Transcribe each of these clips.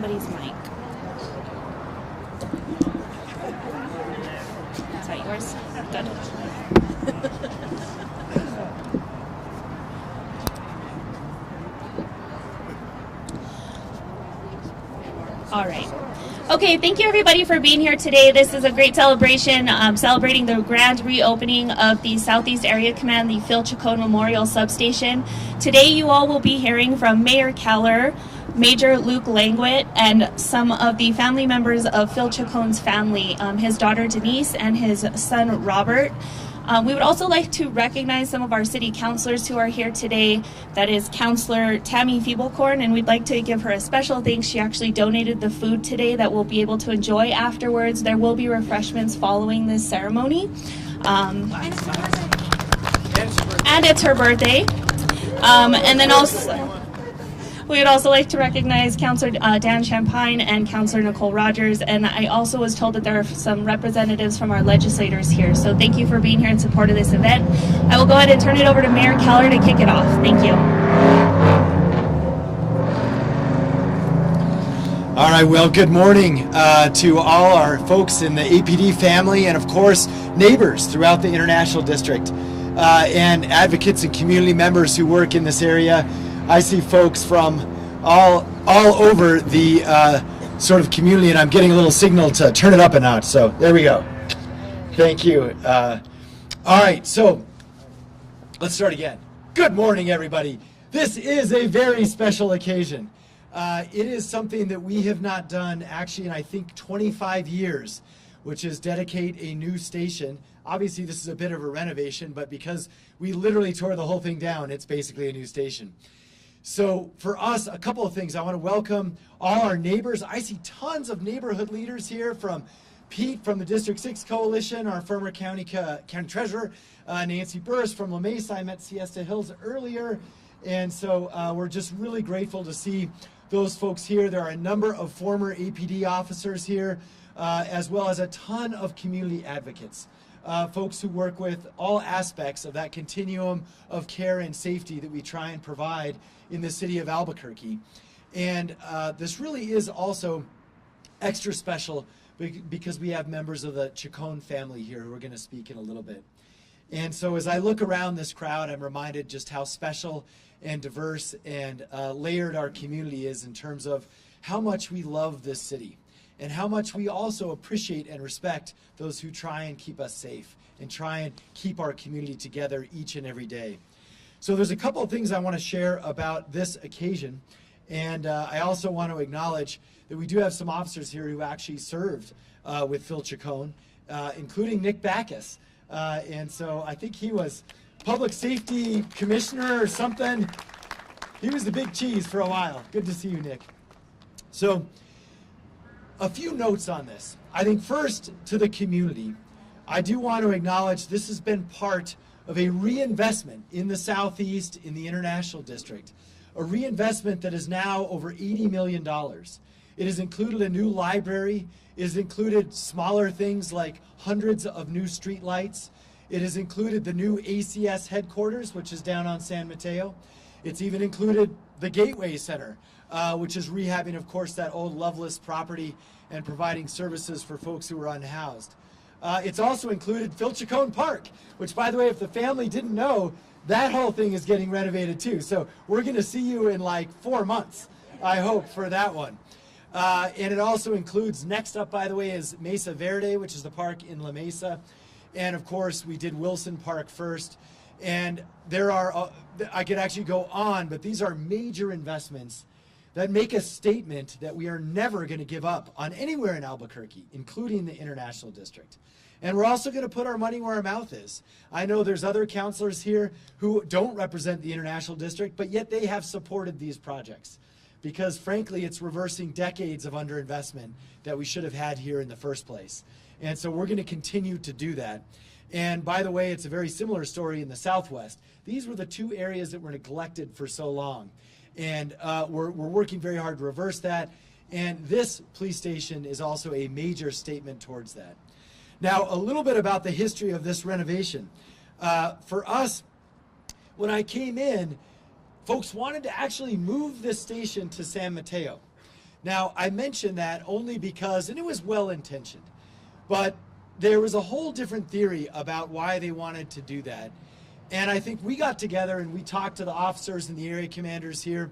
somebody's mic. Is that yours? Good. All right. Okay, thank you everybody for being here today. This is a great celebration, celebrating the grand reopening of the Southeast Area Command, the Phil Chacon Memorial Substation. Today you all will be hearing from Mayor Keller, Major Luke Langt, and some of the family members of Phil Chacon's family, his daughter Denise and his son Robert. We would also like to recognize some of our city councilors who are here today. That is Councilor Tammy Feeblecorn, and we'd like to give her a special thanks. She actually donated the food today that we'll be able to enjoy afterwards. There will be refreshments following this ceremony. And it's her birthday. And then also, we would also like to recognize Councilor Dan Champagne and Councilor Nicole Rogers, and I also was told that there are some representatives from our legislators here, so thank you for being here in support of this event. I will go ahead and turn it over to Mayor Keller to kick it off. Thank you. All right, well, good morning to all our folks in the APD family and, of course, neighbors throughout the International District and advocates and community members who work in this area. I see folks from all over the sort of community, and I'm getting a little signal to turn it up a notch. So there we go. Thank you. All right, so let's start again. Good morning, everybody. This is a very special occasion. It is something that we have not done actually in, I think, 25 years, which is dedicate a new station. Obviously, this is a bit of a renovation, but because we literally tore the whole thing down, it's basically a new station. So for us, a couple of things. I want to welcome all our neighbors. I see tons of neighborhood leaders here, from Pete from the District 6 Coalition, our former county treasurer, Nancy Burris from La Mesa. I met Siesta Hills earlier. And so we're just really grateful to see those folks here. There are a number of former APD officers here, as well as a ton of community advocates. Folks who work with all aspects of that continuum of care and safety that we try and provide in the city of Albuquerque. And this really is also extra special because we have members of the Chacon family here who are going to speak in a little bit. And so as I look around this crowd, I'm reminded just how special and diverse and layered our community is in terms of how much we love this city, and how much we also appreciate and respect those who try and keep us safe and try and keep our community together each and every day. So there's a couple of things I want to share about this occasion, and I also want to acknowledge that we do have some officers here who actually served with Phil Chacon, including Nick Backus. And so I think he was public safety commissioner or something. He was the big cheese for a while. Good to see you, Nick. So a few notes on this. I think first, to the community, I do want to acknowledge this has been part of a reinvestment in the Southeast, in the International District, a reinvestment that is now over $80 million. It has included a new library. It has included smaller things like hundreds of new street lights. It has included the new ACS headquarters, which is down on San Mateo. It's even included the Gateway Center, which is rehabbing, of course, that old Loveless property and providing services for folks who are unhoused. It's also included Phil Chacon Park, which, by the way, if the family didn't know, that whole thing is getting renovated too. So we're going to see you in like 4 months, I hope, for that one. And it also includes, next up, by the way, is Mesa Verde, which is the park in La Mesa. And of course, we did Wilson Park first. And there are, I could actually go on, but these are major investments that make a statement that we are never going to give up on anywhere in Albuquerque, including the International District. And we're also going to put our money where our mouth is. I know there's other councilors here who don't represent the International District, but yet they have supported these projects. Because frankly, it's reversing decades of underinvestment that we should have had here in the first place. And so we're going to continue to do that. And by the way, it's a very similar story in the Southwest. These were the two areas that were neglected for so long. And we're working very hard to reverse that. And this police station is also a major statement towards that. Now, a little bit about the history of this renovation. For us, when I came in, folks wanted to actually move this station to San Mateo Now, I mention that only because, and it was well-intentioned, but there was a whole different theory about why they wanted to do that. And I think we got together and we talked to the officers and the area commanders here,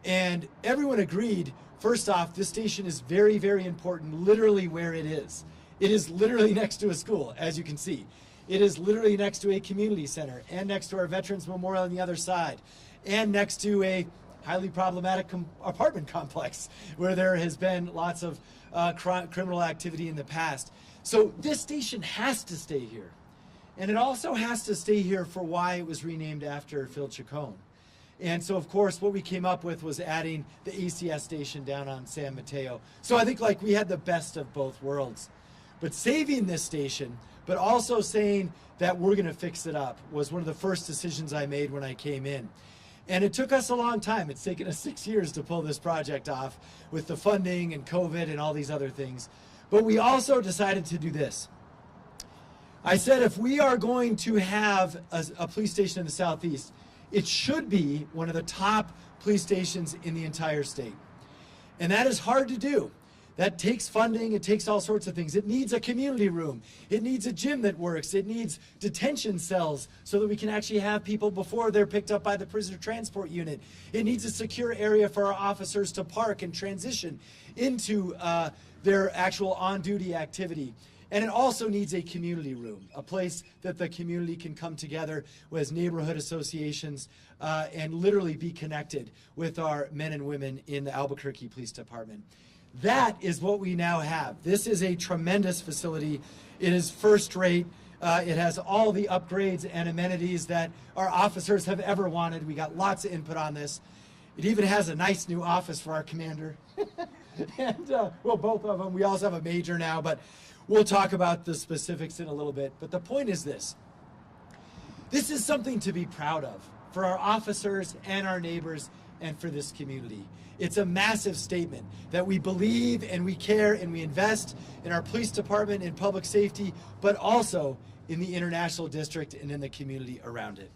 and everyone agreed, first off, this station is very, very important, literally where it is. It is literally next to a school, as you can see. It is literally next to a community center, and next to our Veterans Memorial on the other side, and next to a highly problematic apartment complex where there has been lots of criminal activity in the past. So this station has to stay here. And it also has to stay here for why it was renamed after Phil Chacon. And so, of course, what we came up with was adding the ACS station down on San Mateo. So I think like we had the best of both worlds. But saving this station, but also saying that we're going to fix it up was one of the first decisions I made when I came in. And it took us a long time. It's taken us 6 years to pull this project off with the funding and COVID and all these other things. But we also decided to do this. I said if we are going to have a police station in the Southeast, it should be one of the top police stations in the entire state. And that is hard to do. That takes funding, it takes all sorts of things. It needs a community room. It needs a gym that works. It needs detention cells so that we can actually have people before they're picked up by the prisoner transport unit. It needs a secure area for our officers to park and transition into their actual on-duty activity. And it also needs a community room, a place that the community can come together with neighborhood associations and literally be connected with our men and women in the Albuquerque Police Department. That is what we now have. This is a tremendous facility. It is first rate. It has all the upgrades and amenities that our officers have ever wanted. We got lots of input on this. It even has a nice new office for our commander. And, well, both of them. We also have a major now, but we'll talk about the specifics in a little bit. But the point is this. This is something to be proud of for our officers and our neighbors and for this community. It's a massive statement that we believe and we care and we invest in our police department and public safety, but also in the international district and in the community around it.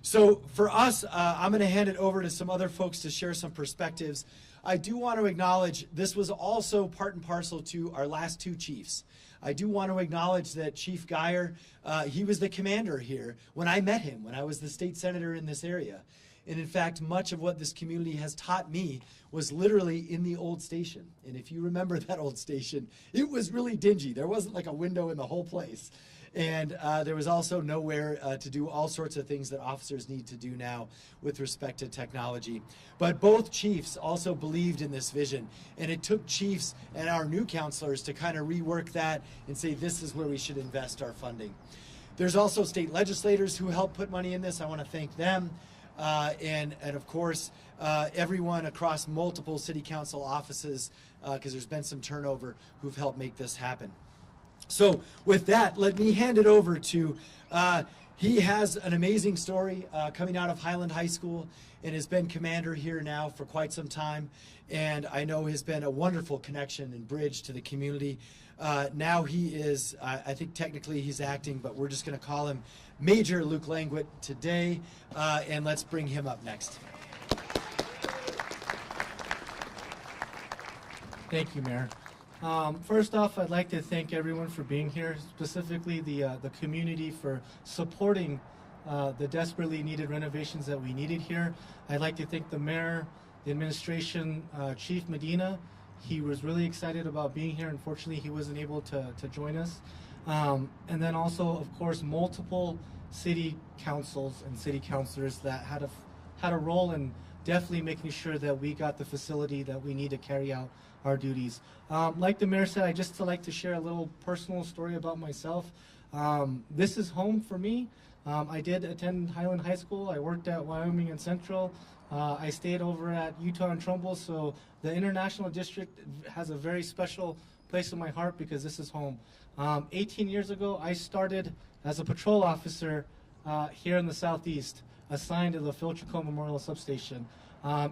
So for us, I'm going to hand it over to some other folks to share some perspectives. I do want to acknowledge this was also part and parcel to our last two chiefs. I do want to acknowledge that Chief Geyer, he was the commander here when I met him, when I was the state senator in this area. And in fact, much of what this community has taught me was literally in the old station. And if you remember that old station, it was really dingy. There wasn't like a window in the whole place. And there was also nowhere to do all sorts of things that officers need to do now with respect to technology. But both chiefs also believed in this vision. And it took chiefs and our new counselors to kind of rework that and say, this is where we should invest our funding. There's also state legislators who helped put money in this. I want to thank them. And of course, everyone across multiple city council offices, because there's been some turnover, who've helped make this happen. So with that, let me hand it over to, he has an amazing story coming out of Highland High School and has been commander here now for quite some time. And I know has been a wonderful connection and bridge to the community. Now he is, I think technically he's acting, but we're just going to call him Major Luke Langt today. And let's bring him up next. Thank you, Mayor. First off, I'd like to thank everyone for being here, specifically the community for supporting the desperately needed renovations that we needed here. I'd like to thank the mayor, the administration, Chief Medina. He was really excited about being here. Unfortunately, he wasn't able to join us. And then also, of course, multiple city councils and city councilors that had a role in definitely making sure that we got the facility that we need to carry out our duties. Like the mayor said, I just like to share a little personal story about myself. This is home for me. I did attend Highland High School. I worked at Wyoming and Central. I stayed over at Utah and Trumbull, so the International District has a very special place in my heart because this is home. 18 years ago, I started as a patrol officer here in the Southeast, assigned to the Phil Chacon Memorial Substation.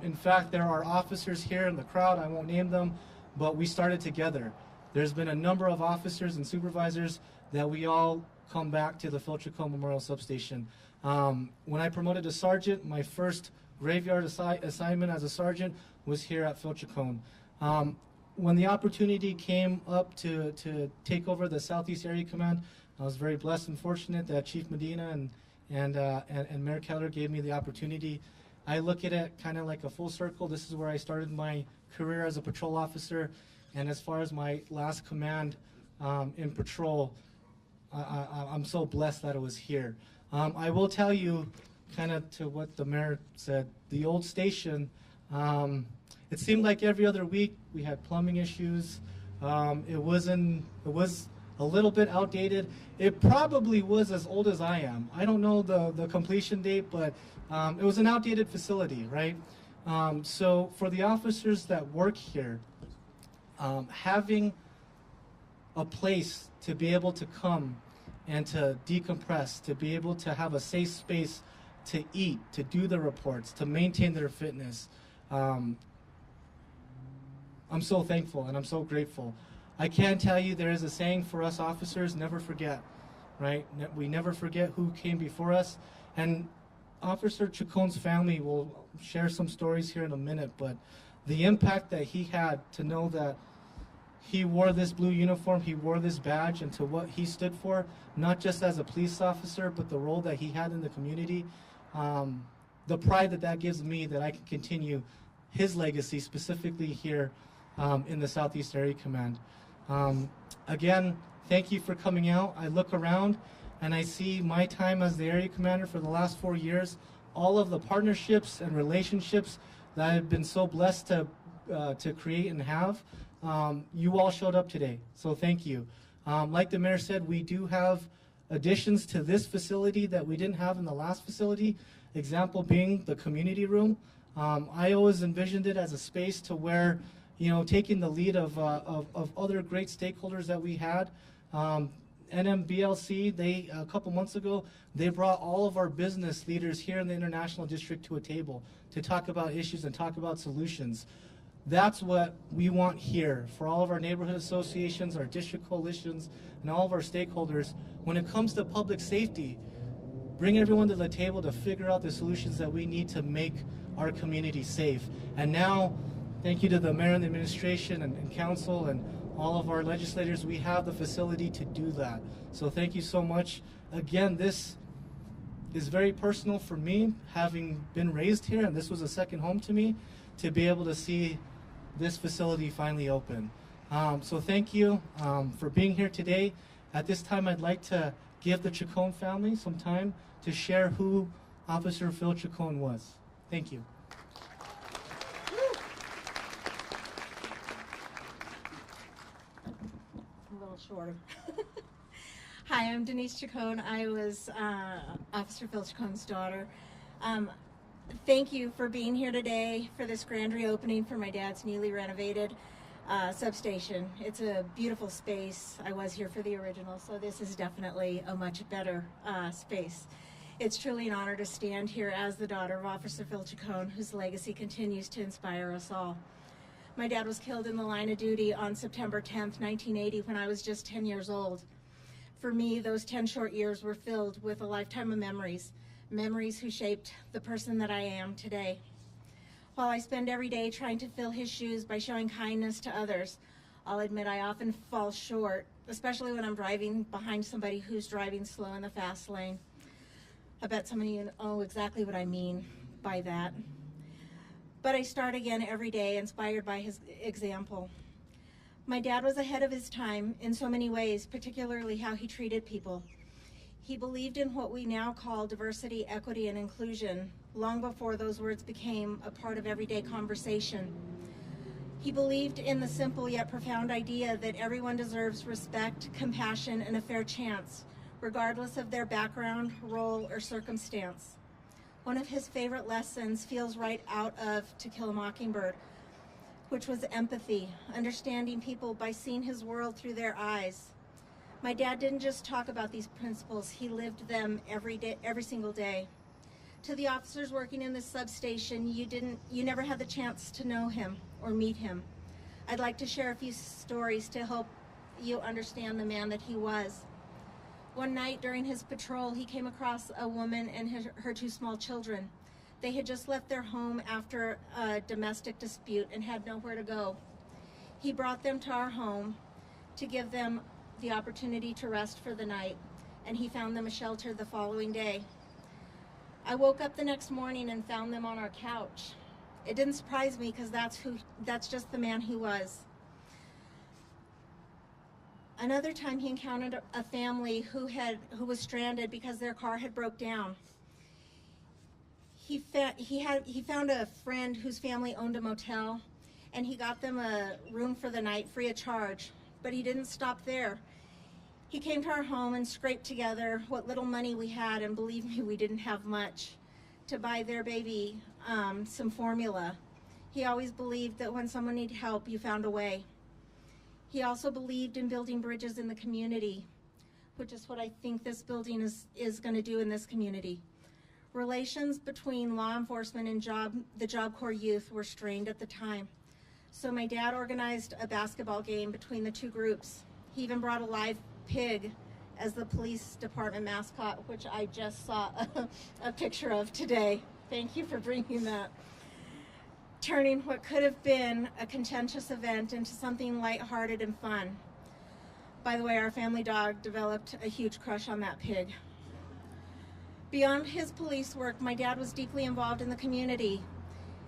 In fact, there are officers here in the crowd, I won't name them, but we started together. There's been a number of officers and supervisors that we all come back to the Phil Chacon Memorial Substation. When I promoted to sergeant, my first graveyard assignment as a sergeant was here at Phil Chacon. When the opportunity came up to take over the Southeast Area Command, I was very blessed and fortunate that Chief Medina and Mayor Keller gave me the opportunity. I look at it kind of like a full circle. This is where I started my career as a patrol officer, and as far as my last command in patrol, I'm so blessed that it was here. I will tell you, kind of to what the mayor said, the old station, it seemed like every other week we had plumbing issues. It was a little bit outdated. It probably was as old as I am. I don't know the completion date, but it was an outdated facility, right? So for the officers that work here, having a place to be able to come and to decompress, to be able to have a safe space to eat, to do the reports, to maintain their fitness, I'm so thankful and I'm so grateful. I can tell you there is a saying for us officers, never forget, right? We never forget who came before us. And Officer Chacon's family will share some stories here in a minute, but the impact that he had to know that he wore this blue uniform, he wore this badge, and to what he stood for, not just as a police officer, but the role that he had in the community, the pride that gives me that I can continue his legacy, specifically here in the Southeast Area Command. Again, thank you for coming out. I look around and I see my time as the area commander for the last 4 years, all of the partnerships and relationships that I've been so blessed to create and have. You all showed up today, so thank you. Like the mayor said, we do have additions to this facility that we didn't have in the last facility, example being the community room. I always envisioned it as a space to where, you know, taking the lead of other great stakeholders that we had. NMBLC, they a couple months ago, they brought all of our business leaders here in the International District to a table to talk about issues and talk about solutions. That's what we want here for all of our neighborhood associations, our district coalitions, and all of our stakeholders. When it comes to public safety, bring everyone to the table to figure out the solutions that we need to make our community safe. And now, thank you to the mayor and the administration and council and all of our legislators, we have the facility to do that. So thank you so much. Again, this is very personal for me, having been raised here, and this was a second home to me, to be able to see this facility finally open. So thank you for being here today. At this time, I'd like to give the Chacon family some time to share who Officer Phil Chacon was. Thank you. A little shorter. Hi, I'm Denise Chacon. I was Officer Phil Chacon's daughter. Thank you for being here today for this grand reopening for my dad's newly renovated substation. It's a beautiful space. I was here for the original, so this is definitely a much better space. It's truly an honor to stand here as the daughter of Officer Phil Chacon, whose legacy continues to inspire us all. My dad was killed in the line of duty on September 10th, 1980, when I was just 10 years old. For me, those 10 short years were filled with a lifetime of memories who shaped the person that I am today. While I spend every day trying to fill his shoes by showing kindness to others, I'll admit I often fall short, especially when I'm driving behind somebody who's driving slow in the fast lane. I bet some of you know exactly what I mean by that. But I start again every day inspired by his example. My dad was ahead of his time in so many ways, particularly how he treated people. He believed in what we now call diversity, equity, and inclusion, long before those words became a part of everyday conversation. He believed in the simple yet profound idea that everyone deserves respect, compassion, and a fair chance, regardless of their background, role, or circumstance. One of his favorite lessons feels right out of To Kill a Mockingbird, which was empathy, understanding people by seeing his world through their eyes. My dad didn't just talk about these principles, he lived them every day, every single day. To the officers working in this substation, you never had the chance to know him or meet him. I'd like to share a few stories to help you understand the man that he was. One night during his patrol, he came across a woman and her two small children. They had just left their home after a domestic dispute and had nowhere to go. He brought them to our home to give them the opportunity to rest for the night, and he found them a shelter the following day. I woke up the next morning and found them on our couch. It didn't surprise me because that's just the man he was. Another time he encountered a family who was stranded because their car had broke down. He found a friend whose family owned a motel, and he got them a room for the night free of charge. But he didn't stop there. He came to our home and scraped together what little money we had, and believe me, we didn't have much, to buy their baby some formula. He always believed that when someone needed help, you found a way. He also believed in building bridges in the community, which is what I think this building is going to do in this community. Relations between law enforcement and the Job Corps youth were strained at the time. So my dad organized a basketball game between the two groups. He even brought a live pig as the police department mascot, which I just saw a picture of today. Thank you for bringing that. Turning what could have been a contentious event into something lighthearted and fun. By the way, our family dog developed a huge crush on that pig. Beyond his police work, my dad was deeply involved in the community.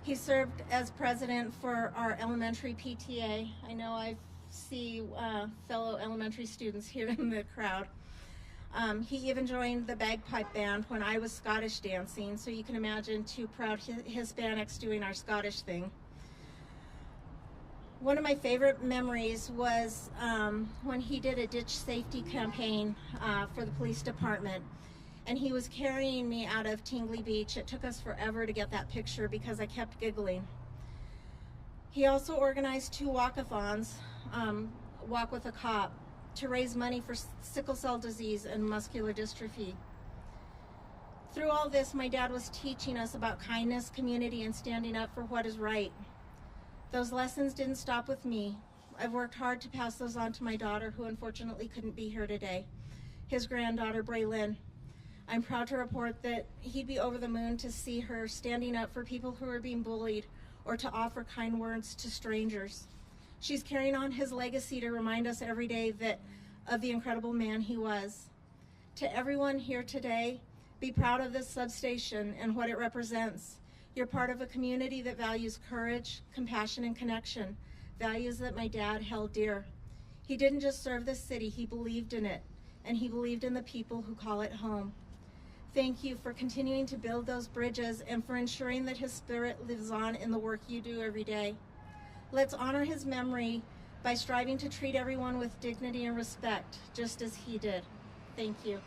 He served as president for our elementary PTA. I know I see fellow elementary students here in the crowd. He even joined the bagpipe band when I was Scottish dancing, so you can imagine two proud Hispanics doing our Scottish thing. One of my favorite memories was when he did a ditch safety campaign for the police department. And he was carrying me out of Tingley Beach. It took us forever to get that picture because I kept giggling. He also organized 2 walkathons, Walk with a Cop, to raise money for sickle cell disease and muscular dystrophy. Through all this, my dad was teaching us about kindness, community, and standing up for what is right. Those lessons didn't stop with me. I've worked hard to pass those on to my daughter, who unfortunately couldn't be here today, his granddaughter, Braylyn. I'm proud to report that he'd be over the moon to see her standing up for people who are being bullied or to offer kind words to strangers. She's carrying on his legacy to remind us every day of the incredible man he was. To everyone here today, be proud of this substation and what it represents. You're part of a community that values courage, compassion, and connection, values that my dad held dear. He didn't just serve the city, he believed in it, and he believed in the people who call it home. Thank you for continuing to build those bridges and for ensuring that his spirit lives on in the work you do every day. Let's honor his memory by striving to treat everyone with dignity and respect, just as he did. Thank you.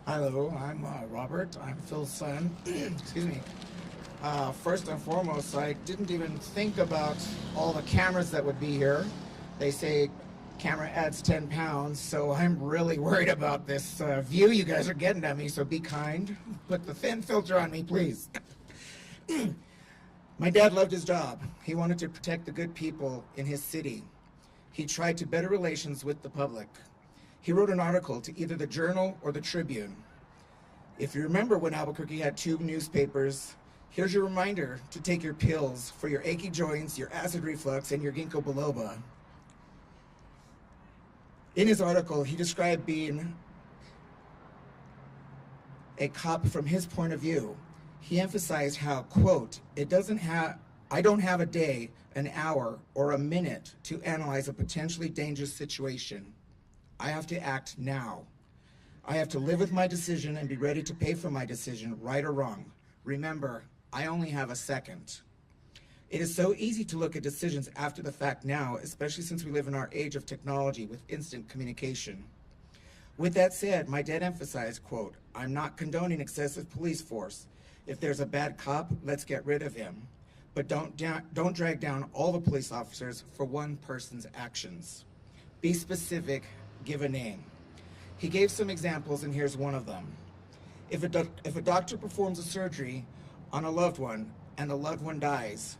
Hello, I'm Robert. I'm Phil's son. Excuse me. First and foremost, I didn't even think about all the cameras that would be here. They say camera adds 10 pounds, so I'm really worried about this view you guys are getting at me, so be kind. Put the thin filter on me, please. My dad loved his job. He wanted to protect the good people in his city. He tried to better relations with the public. He wrote an article to either the Journal or the Tribune. If you remember when Albuquerque had 2 newspapers, here's your reminder to take your pills for your achy joints, your acid reflux, and your ginkgo biloba. In his article, he described being a cop from his point of view. He emphasized how, quote, I don't have a day, an hour, or a minute to analyze a potentially dangerous situation. I have to act now. I have to live with my decision and be ready to pay for my decision, right or wrong. Remember, I only have a second. It is so easy to look at decisions after the fact now, especially since we live in our age of technology with instant communication. With that said, my dad emphasized, quote, I'm not condoning excessive police force. If there's a bad cop, let's get rid of him. But don't drag down all the police officers for one person's actions. Be specific, give a name. He gave some examples, and here's one of them. If a doctor performs a surgery on a loved one and the loved one dies,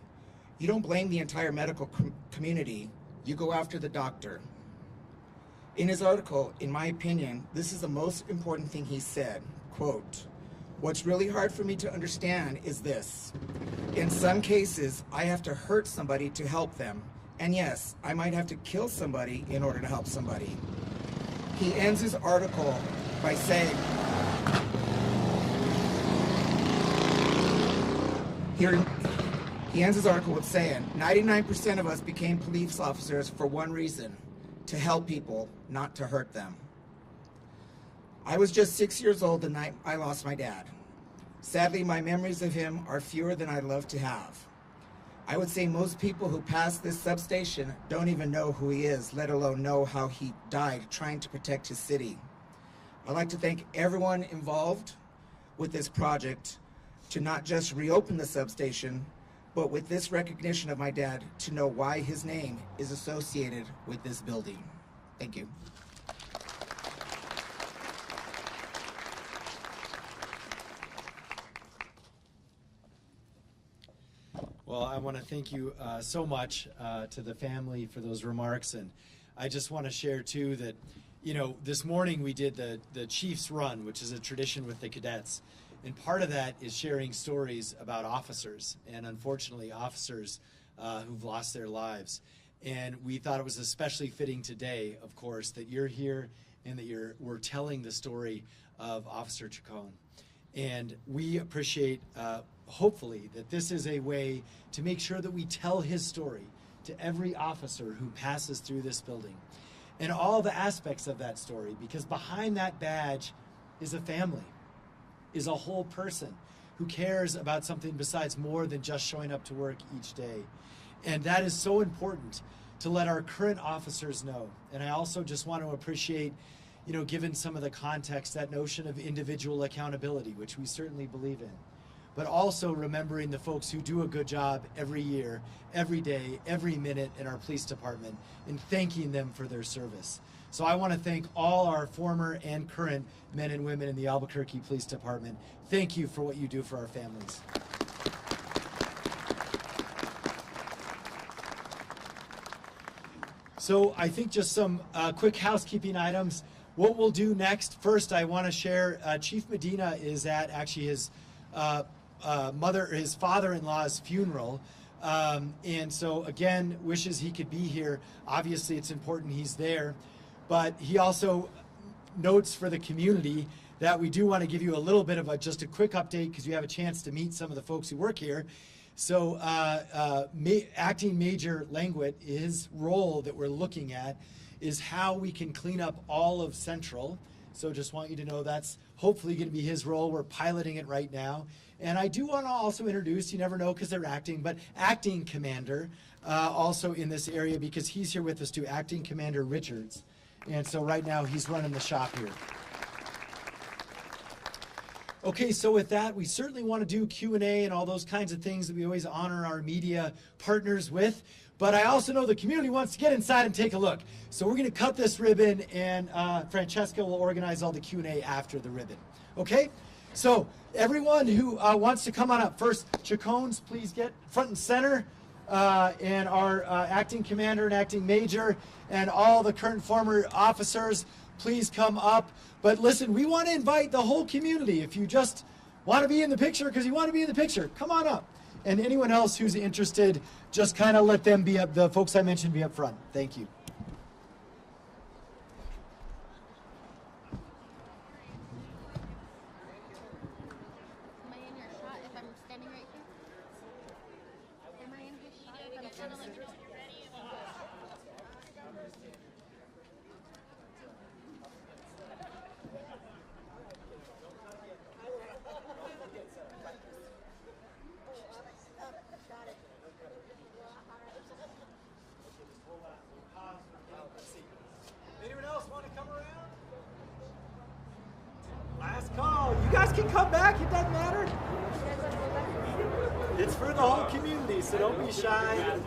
you don't blame the entire medical community, you go after the doctor. In his article, in my opinion, this is the most important thing he said, quote, What's really hard for me to understand is this. In some cases, I have to hurt somebody to help them. And yes, I might have to kill somebody in order to help somebody. He ends his article by saying, he ends his article with saying, 99% of us became police officers for one reason, to help people, not to hurt them. I was just 6 years old the night I lost my dad. Sadly, my memories of him are fewer than I'd love to have. I would say most people who pass this substation don't even know who he is, let alone know how he died trying to protect his city. I'd like to thank everyone involved with this project to not just reopen the substation, but with this recognition of my dad, to know why his name is associated with this building. Thank you. Well, I want to thank you so much to the family for those remarks, and I just want to share too that, you know, this morning we did the Chiefs Run, which is a tradition with the cadets, and part of that is sharing stories about officers, and unfortunately officers who've lost their lives. And we thought it was especially fitting today, of course, that you're here and that we're telling the story of Officer Chacon. And we appreciate, hopefully, that this is a way to make sure that we tell his story to every officer who passes through this building and all the aspects of that story, because behind that badge is a family, is a whole person who cares about something besides more than just showing up to work each day. And that is so important to let our current officers know. And I also just want to appreciate, you know, given some of the context, that notion of individual accountability, which we certainly believe in, but also remembering the folks who do a good job every year, every day, every minute in our police department, and thanking them for their service. So I want to thank all our former and current men and women in the Albuquerque Police Department. Thank you for what you do for our families. So I think just some quick housekeeping items. What we'll do next, first I want to share, Chief Medina is at actually his his father-in-law's funeral. And so again, wishes he could be here. Obviously it's important he's there, but he also notes for the community that we do want to give you a little bit of just a quick update, because you have a chance to meet some of the folks who work here. So Acting Major Langt, his role that we're looking at is how we can clean up all of Central. So just want you to know that's hopefully going to be his role. We're piloting it right now. And I do want to also introduce, you never know because they're acting, but Acting Commander also in this area, because he's here with us too, Acting Commander Richards. And so right now he's running the shop here. Okay, so with that, we certainly want to do Q&A and all those kinds of things that we always honor our media partners with. But I also know the community wants to get inside and take a look. So we're going to cut this ribbon, and Francesca will organize all the Q&A after the ribbon. Okay? So everyone who wants to come on up. First, Chacons, please get front and center. And our Acting Commander and Acting Major and all the current former officers, please come up. But listen, we want to invite the whole community. If you just want to be in the picture because you want to be in the picture, come on up. And anyone else who's interested, just kind of let them be up, the folks I mentioned be up front. Thank you. Am I in your shot if I'm standing right here? Am I in his shot if I'm standing like this? Anyone else want to come around? Last call. You guys can come back. It doesn't matter. It's for the whole community, so don't be shy.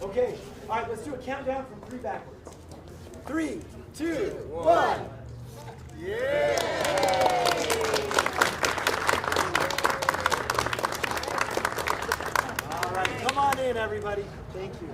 Okay. All right, let's do a countdown from 3 backwards. 3, 2, 1. Yeah! All right, come on in, everybody. Thank you.